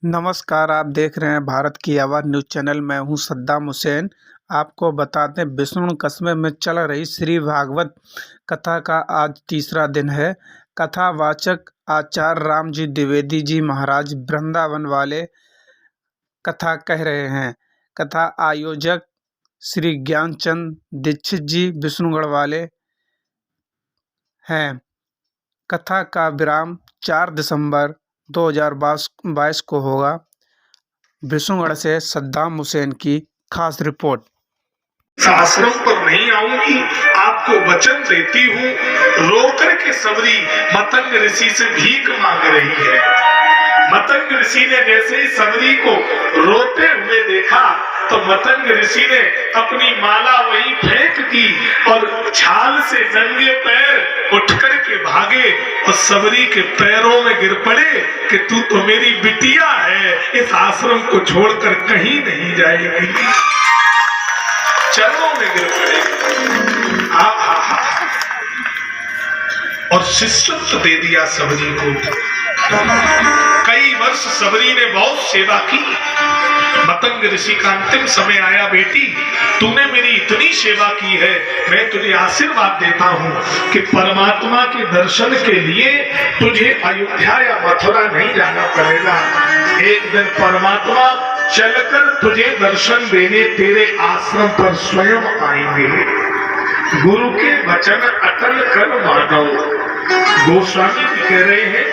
नमस्कार, आप देख रहे हैं भारत की आवाज़ न्यूज़ चैनल। मैं हूं सद्दाम हुसैन। आपको बता दें, विष्णु कस्बे में चल रही श्री भागवत कथा का आज तीसरा दिन है। कथावाचक आचार्य रामजी द्विवेदी जी महाराज वृंदावन वाले कथा कह रहे हैं। कथा आयोजक श्री ज्ञानचंद दीक्षित जी विष्णुगढ़ वाले हैं। कथा का विराम 4 दिसंबर 2022 को होगा। विष्णुगढ़ से सद्दाम हुसैन की खास रिपोर्ट। आश्रम पर नहीं आऊंगी, आपको वचन देती हूँ। रोकर के सबरी मतंग ऋषि से भीख मांग रही है। मतंग ऋषि ने जैसे ही सबरी को रोते हुए देखा तो मतंग ऋषि ने अपनी माला वहीं फेंक दी और छाल से नंगे पैर उठकर के भागे और सबरी के पैरों में गिर पड़े कि तू तो मेरी बिटिया है, इस आश्रम को छोड़कर कहीं नहीं जाएगी। चरणों में गिर पड़े। और शिष्यत्व दे दिया सबरी को। कई वर्ष सबरी ने बहुत सेवा की। मतंग ऋषि का अंतिम समय आया, बेटी तूने मेरी इतनी सेवा की है, मैं तुझे आशीर्वाद देता हूँ कि परमात्मा के दर्शन के लिए तुझे अयोध्या या मथुरा नहीं जाना पड़ेगा। एक दिन परमात्मा चलकर तुझे दर्शन देने तेरे आश्रम पर स्वयं आएंगे। गुरु के वचन अटल कर मानो। गोस्वामी जी कह रहे हैं,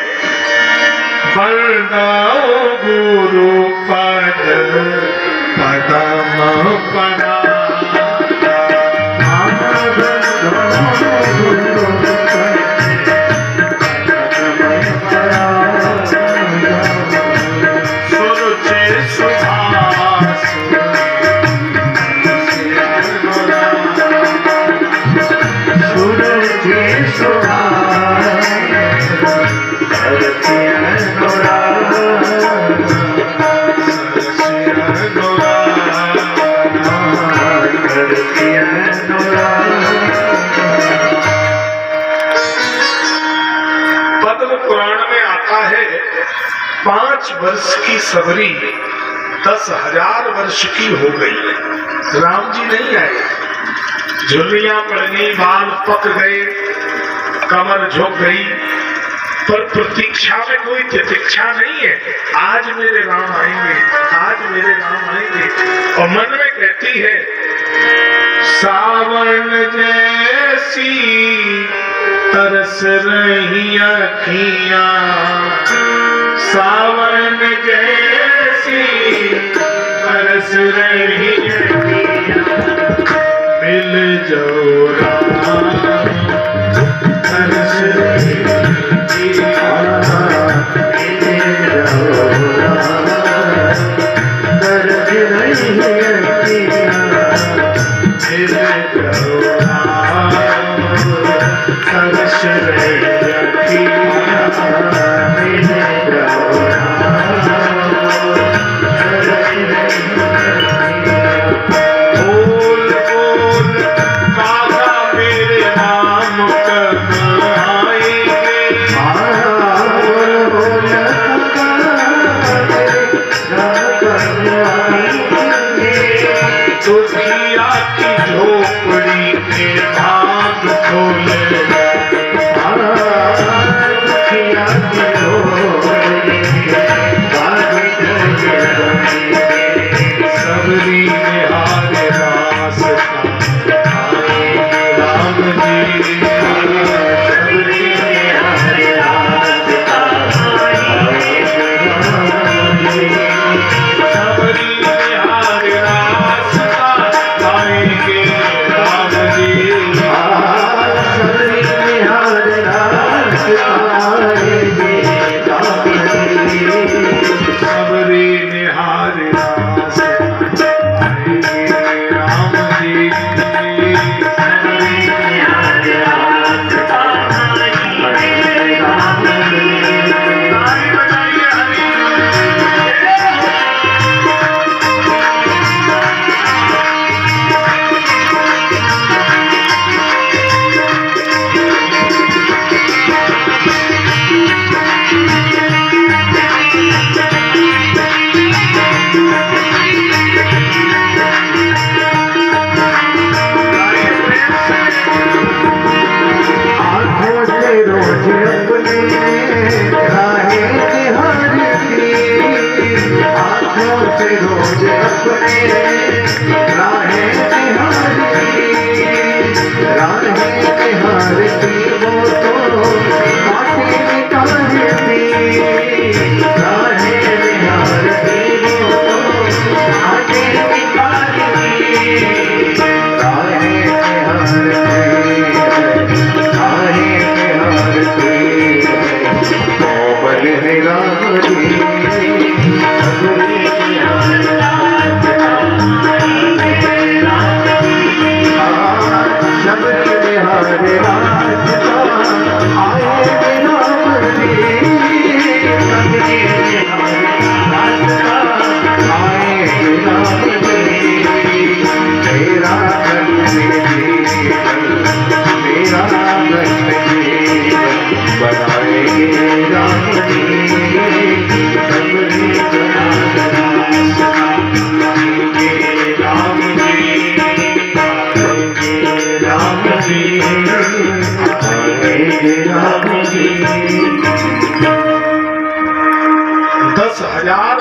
बरदाओ गुरु पद पदम पदा। पुराण में आता है 5 वर्ष की सबरी 10,000 वर्ष की हो गई। राम जी नहीं आए, झुर्रियां पड़ गई, बाल पक गए, कमर झुक गई, पर प्रतीक्षा में कोई प्रतीक्षा नहीं है। आज मेरे राम आएंगे, आज मेरे राम आएंगे। और मन में कहती है, सावन जैसी तरस रही अखियां, सावन जैसी तरस रही अखियां, मिल जो राम तरस रही अखियां, मिल जो राम तरस रही अखियां, मिल जो राम तरस रही अखियां, मिल जो राम तरस रही अखियां। बोल बोल काका मेरे राम कब आएंगे, बोल बोल काका मेरे राम कब आएंगे। दुखिया की झोपड़ी के भाग खोले, दुखिया की झोपड़ी के भाग खोले। सबरी ने हार रास्ता आएंगे राम जी, सबरी ने हार रास्ता आएंगे राम जी, सबरी ने हार रास्ता आएंगे राम जी, सबरी अपने राहें तिहारती, आँखों से रोज अपने राहें तिहारती, राहें तिहारती वो तो माटी निकालती, राहें तिहारती वो तो माटी निकालती, राहें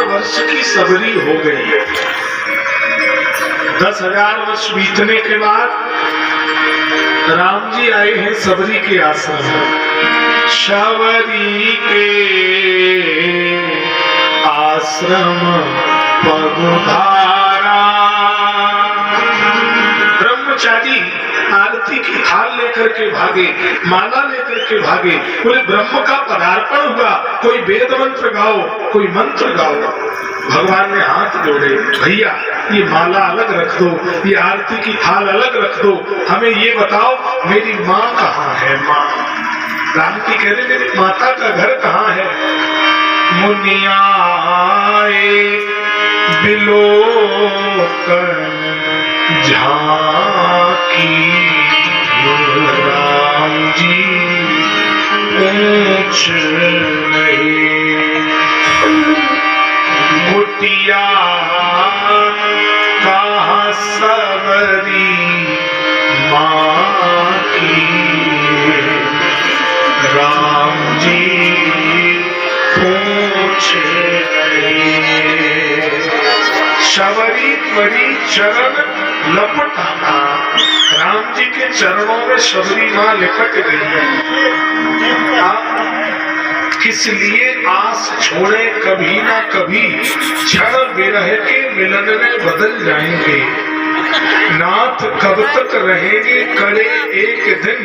वर्ष की सबरी हो गई है। 10,000 वर्ष बीतने के बाद राम जी आए हैं सबरी के आश्रम में। शबरी के आश्रम पगुधारा, ब्रह्मचारी आरती की थाल लेकर के भागे, माला लेकर के भागे, बोले ब्रह्म का पदार्पण हुआ, कोई वेद मंत्र गाओ, कोई मंत्र गाओ। भगवान ने हाथ जोड़े, भैया ये माला अलग रख दो, ये आरती की थाल अलग रख दो, हमें ये बताओ मेरी माँ कहाँ है। माँ राम की कह रहे मेरी माता का घर कहाँ है। मुनियाए बिलोकन झांकी, राम जी पूछ कुटिया कहाँ सबरी माँ की, राम जी पूछ शबरी परी चरण लपटाना। राम जी के चरणों में शबरी माँ लिपट गई है। आप किस लिए आस छोड़े, कभी ना कभी क्षण विरह के मिलन में बदल जाएंगे। नाथ कब तक रहेंगे कड़े, एक दिन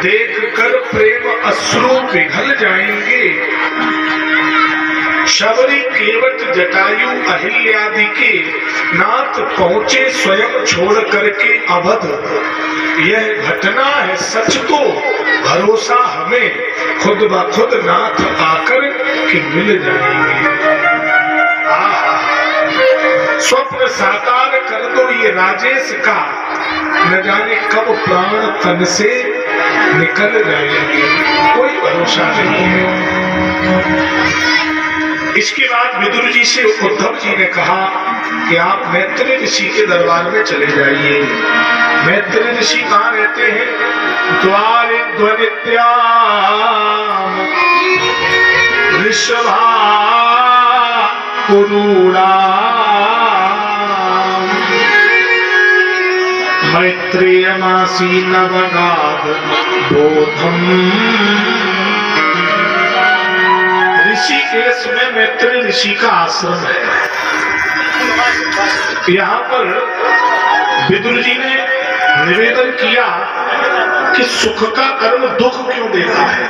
देख कर प्रेम अश्रु पिघल जाएंगे। शबरी केवट जटायु अहिल्यादि के नाथ पहुँचे स्वयं छोड़ करके अवध। यह घटना है सच, तो भरोसा हमें खुद ब खुद नाथ आकर के मिल जाएंगे। स्वप्न साकार कर दो ये राजेश का, न जाने कब प्राण तन से निकल जाएंगे, कोई भरोसा नहीं है। इसके बाद विदुर जी से उद्धव जी ने कहा कि आप मैत्री ऋषि के दरबार में चले जाइए। मैत्री ऋषि कहाँ रहते हैं? द्वारे ध्वनित्याम ऋषभा कुरूड़ा, मैत्रेयमासी नवगाद बोधम। ऋषिकेश में मैत्री ऋषि का आश्रम है। यहाँ पर विदुर जी ने निवेदन किया कि सुख का कर्म दुख क्यों देता है।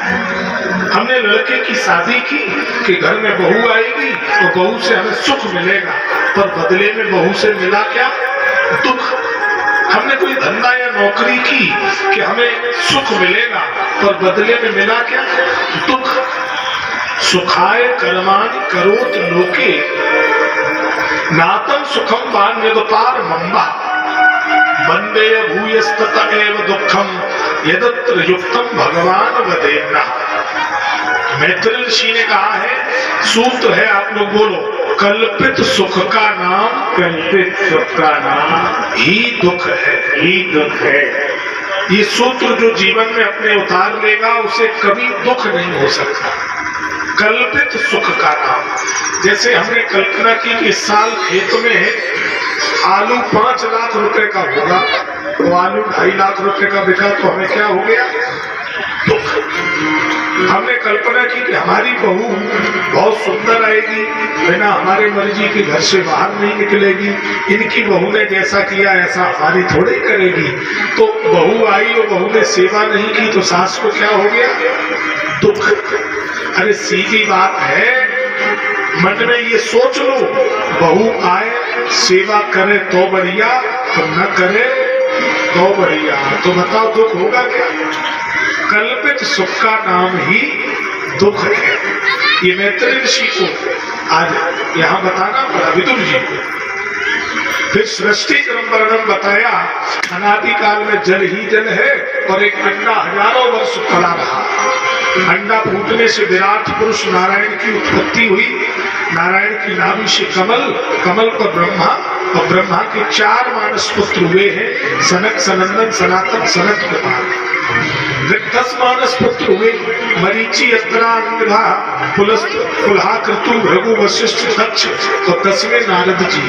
हमने लड़के की शादी की कि घर में बहू आएगी तो बहू से हमें सुख मिलेगा, पर बदले में बहू से मिला क्या? दुख। हमने कोई धंधा या नौकरी की कि हमें सुख मिलेगा, पर बदले में मिला क्या? दुख। सुखाय कर्माणि करोति लोके नातम सुखम वान्यदपार मम्बा, वन्देय भूयस्तत एव दुःखम यदत्र युक्तम भगवान वदेन्ना। मैत्री ऋषि ने कहा है, सूत्र है, आप लोग बोलो, कल्पित सुख का नाम, कल्पित सुख का नाम ही दुख है, ही दुख है। ये सूत्र जो जीवन में अपने उतार लेगा उसे कभी दुख नहीं हो सकता। कल्पित सुख का नाम, जैसे हमने कल्पना की कि इस साल खेत में आलू 5 लाख रुपए का होगा, तो आलू 2.5 लाख रुपए का बिका तो हमें क्या हो गया? दुख। हमने कल्पना की कि हमारी बहू बहुत सुंदर आएगी, बिना हमारे मर्जी के घर से बाहर नहीं निकलेगी, इनकी बहू ने जैसा किया ऐसा हमारी थोड़ी करेगी। तो बहू आई और बहू ने सेवा नहीं की तो सास को क्या हो गया? दुख। अरे सीधी बात है, मन में ये सोच लो, बहू आए सेवा करे तो बढ़िया, तो न करे तो बढ़िया, तो बताओ दुख होगा क्या? कल्पित सुख का नाम ही दुख है। ये मैत्रेय ऋषि को आज यहाँ बताना पड़ा, विदुर जी को। फिर सृष्टि क्रम वर्णन बताया, अनादिकाल में जल ही जल है और एक अंडा हजारों वर्ष पड़ा रहा। अंडा फूटने से विराट पुरुष नारायण की उत्पत्ति हुई, नारायण की नाभि से कमल, कमल पर ब्रह्मा, और ब्रह्मा के 4 मानस पुत्र हुए हैं, सनक, सनंदन, सनातन, सनत कुमार। 10 मानस पुत्र हुए, मरीचि, अत्रा, अंगधा, पुलस्त, पुलहा, क्रतु, भृगु, वशिष्ठ, दक्ष, और 10वें नारद जी।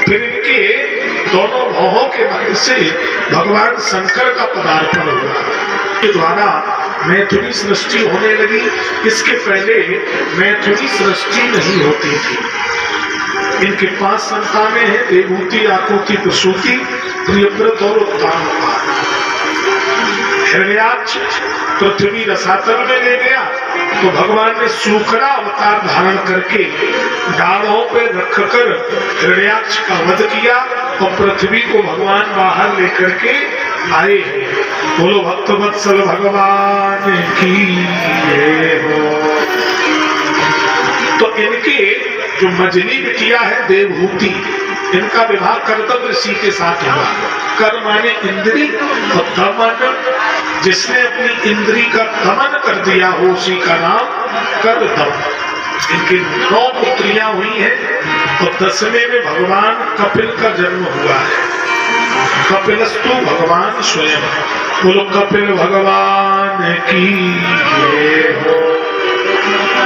फिर इनके दोनों भौहों के मध्य से भगवान शंकर का पदार्पण हुआ, के द्वारा मैथुनी सृष्टि होने लगी। इसके पहले मैथुनी सृष्टि नहीं होती थी। इनके 5 संतानें हैं, देवहूति, आकुति, प्रसूति, प्रियव्रत और उत्तानपाद। हिरण्याक्ष पृथ्वी रसातल में ले गया तो भगवान ने सूखड़ा अवतार धारण करके डालों पे रखकर हिरण्याक्ष का वध किया और पृथ्वी को भगवान बाहर लेकर के आए। बोलो भक्तवत्सल भगवान की जय हो। तो इनके जो मजली बिटिया है देवहूति, इनका विवाह कर्दम ऋषि के साथ हुआ। कर माने इंद्री और दमन, जिसने अपनी इंद्री का दमन कर दिया हो उसी का नाम कर्दम। इनकी 9 पुत्रियां हुई हैं और 10वें में भगवान कपिल का जन्म हुआ है। कपिलस्तु भगवान स्वयं। बोलो कपिल भगवान की जय हो।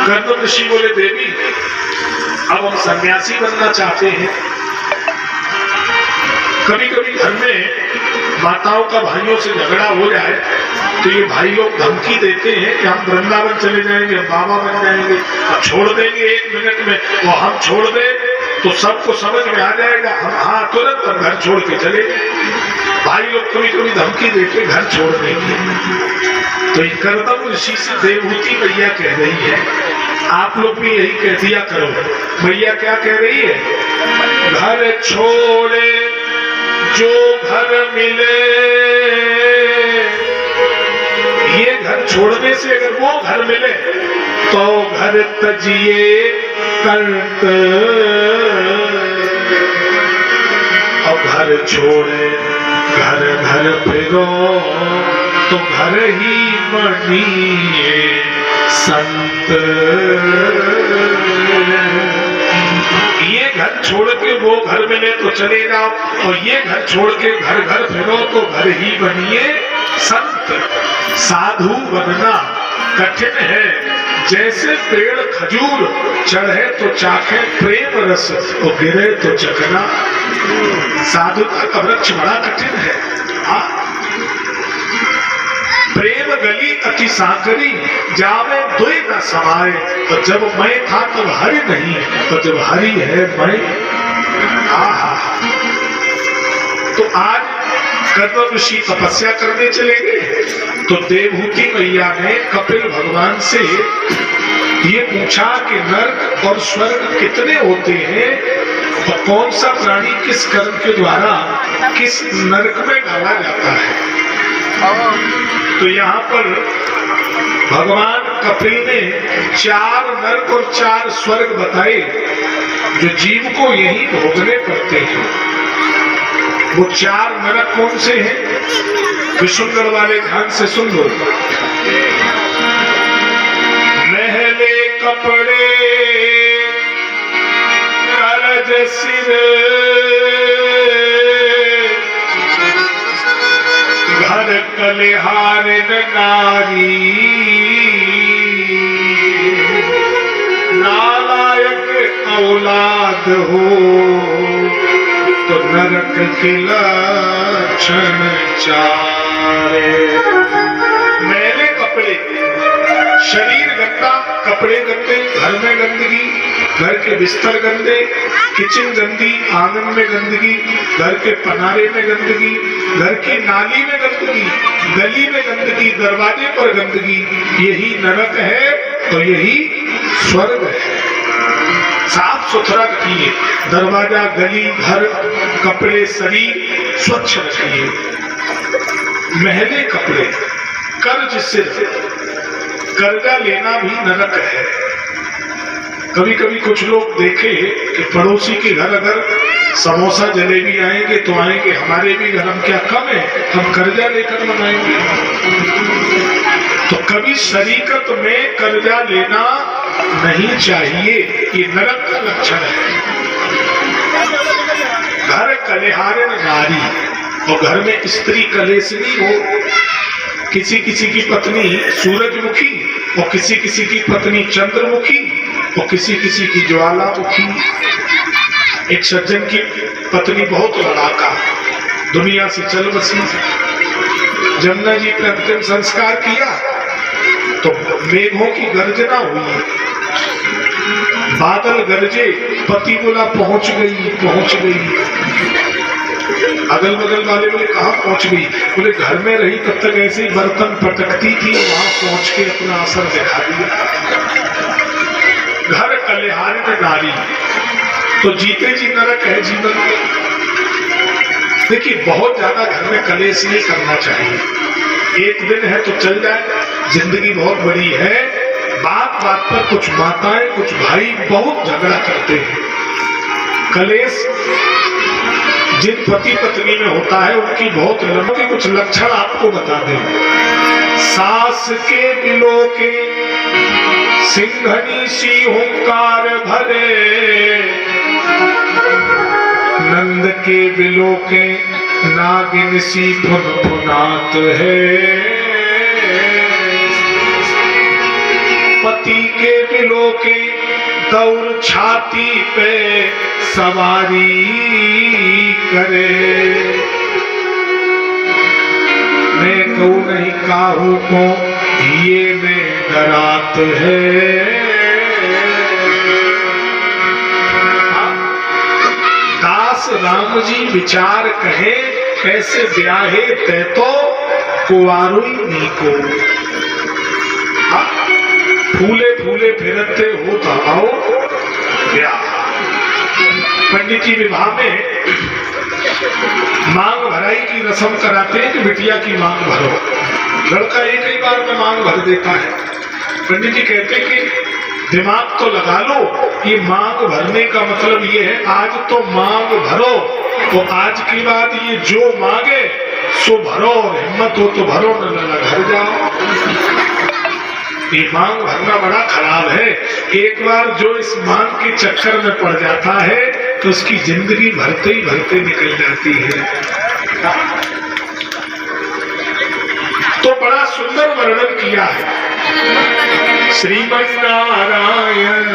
कर्दम ऋषि बोले देवी अब हम सन्यासी बनना चाहते हैं। कभी कभी घर में माताओं का भाइयों से झगड़ा हो जाए तो ये भाई लोग धमकी देते हैं कि हम वृंदावन चले जाएंगे, हम बाबा बन जाएंगे, अब छोड़ देंगे 1 मिनट में। वो हम छोड़ दे तो सबको समझ में आ जाएगा, हम हाँ तुरंत हम घर छोड़ के चले। भाई लोग कभी कभी धमकी देते घर छोड़ देंगे। तो ये कर्दम ऋषि से देवहूति मैया कह रही है, आप लोग भी यही कह दिया करो। मैया क्या कह रही है? घर छोड़े जो घर मिले, ये घर छोड़ने से अगर वो घर मिले तो घर तजिए कंत, और घर छोड़े घर घर फिरो तो घर ही बनिए संत। ये घर छोड़ के वो घर मिले तो चले जाओ, और ये घर छोड़ के घर घर फिरो तो घर ही बनिए संत। साधु बनना कठिन है, जैसे पेड़ खजूर, चढ़े तो चाखे प्रेम रस और गिरे तो चखना। साधुता का वृक्ष बड़ा कठिन है। प्रेम गली अति सांकरी, जावे दुई न समाये, और जब मैं था तब हरि नहीं, और जब हरि है मैं। आहा। तो आज कर्दम ऋषि तपस्या करने चले गए तो देवहूति मैया ने कपिल भगवान से ये पूछा कि नर्क और स्वर्ग कितने होते हैं और कौन सा प्राणी किस कर्म के द्वारा किस नरक में डाला जाता है। तो यहाँ पर भगवान कपिल ने 4 नरक और 4 स्वर्ग बताए जो जीव को यही भोगने पड़ते हैं। वो 4 नरक कौन से हैं? विशुंगर वाले ध्यान से सुन लो। महले कपड़े करज सिर, घर कलिहारिन नारी नालायक औलाद हो तो नरक के लक्षण चारे। मैले कपड़े, शरीर गंदा, कपड़े गंदे, घर में गंदगी, घर के बिस्तर गंदे, किचन गंदी, आंगन में गंदगी, घर के पनारे में गंदगी, घर की नाली में गंदगी, गली में गंदगी, दरवाजे पर गंदगी, यही नरक है तो यही स्वर्ग है। साफ सुथरा रखिए, दरवाजा, गली, घर, कपड़े, शरीर स्वच्छ रखिए। महंगे कपड़े, कर्ज से, कर्जा लेना भी नरक है। कभी कभी कुछ लोग देखे कि पड़ोसी के घर अगर समोसा जलेबी आएंगे तो आएंगे, हमारे भी घर, हम क्या कम है, हम कर्जा लेकर मनाएंगे। तो कभी शरीकत में कर्जा लेना नहीं चाहिए, ये नरक का लक्षण है। घर कलिहारिन नारी, और घर में स्त्री कलेशनी हो, किसी किसी की पत्नी सूरजमुखी और किसी किसी की पत्नी चंद्रमुखी और किसी किसी की ज्वालामुखी। एक सज्जन की पत्नी बहुत लड़ाका, दुनिया से चल बसी। जमुना जी ने अंतिम संस्कार किया तो मेघों की गर्जना हुई, बादल गरजे, पति बोला पहुंच गई, पहुंच गई। अगल बगल वाले बोले कहाँ पहुंच गई? बोले घर में रही तब तक ऐसे ही बर्तन पटकती थी, वहां पहुंच के अपना असर दिखा दिया। घर कलिहारिन नारी, तो जीते जी नरक है जीवन में। देखिए, बहुत ज्यादा घर में कलेश नहीं करना चाहिए। एक दिन है तो चल जाए, जिंदगी बहुत बड़ी है। बात बात पर कुछ माताएं, कुछ भाई बहुत झगड़ा करते हैं। कलेश जिन पति पत्नी में होता है उनकी बहुत लंबी कुछ लक्षण आपको बता दें। सास के बिलो के सिंघनी सी हुंकार भरे, नंद के बिलो के नागिन सी फुनफुनात है, पति के बिलो के दौर छाती पे सवारी करे। मैं कहूँ नहीं काहू को ये में डरात है। दास राम जी विचार कहे, कैसे ब्याहे ते तो कुंवारुई नीको। फूले फूले फिरते हो तो आओ ब्याह। पंडित जी विवाह में मांग भराई की रस्म कराते हैं कि बिटिया की मांग भरो। लड़का एक ही बार में मांग भर देता है। पंडित जी कहते हैं कि दिमाग तो लगा लो, ये मांग भरने का मतलब ये है आज तो मांग भरो, तो आज की बात ये जो मांगे सो भरो, हिम्मत हो तो भरो, न घर जाओ। ये मांग भरना बड़ा खराब है। एक बार जो इस मांग के चक्कर में पड़ जाता है तो उसकी जिंदगी भरते ही भरते निकल जाती है। तो बड़ा सुंदर वर्णन किया है श्रीमन नारायण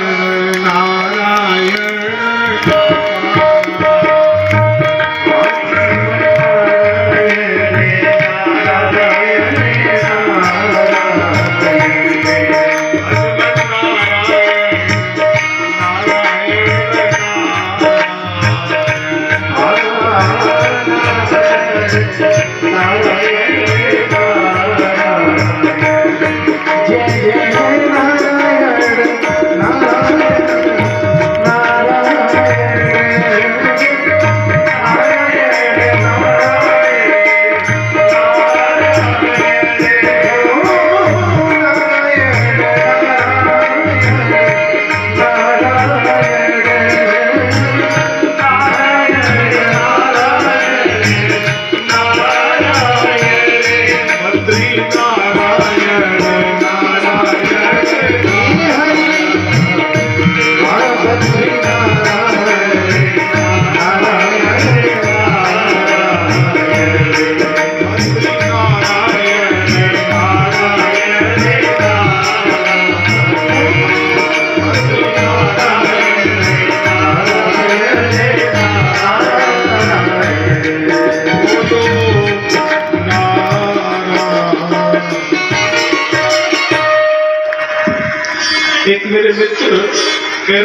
नारायण। जय जय नारायण कह रहे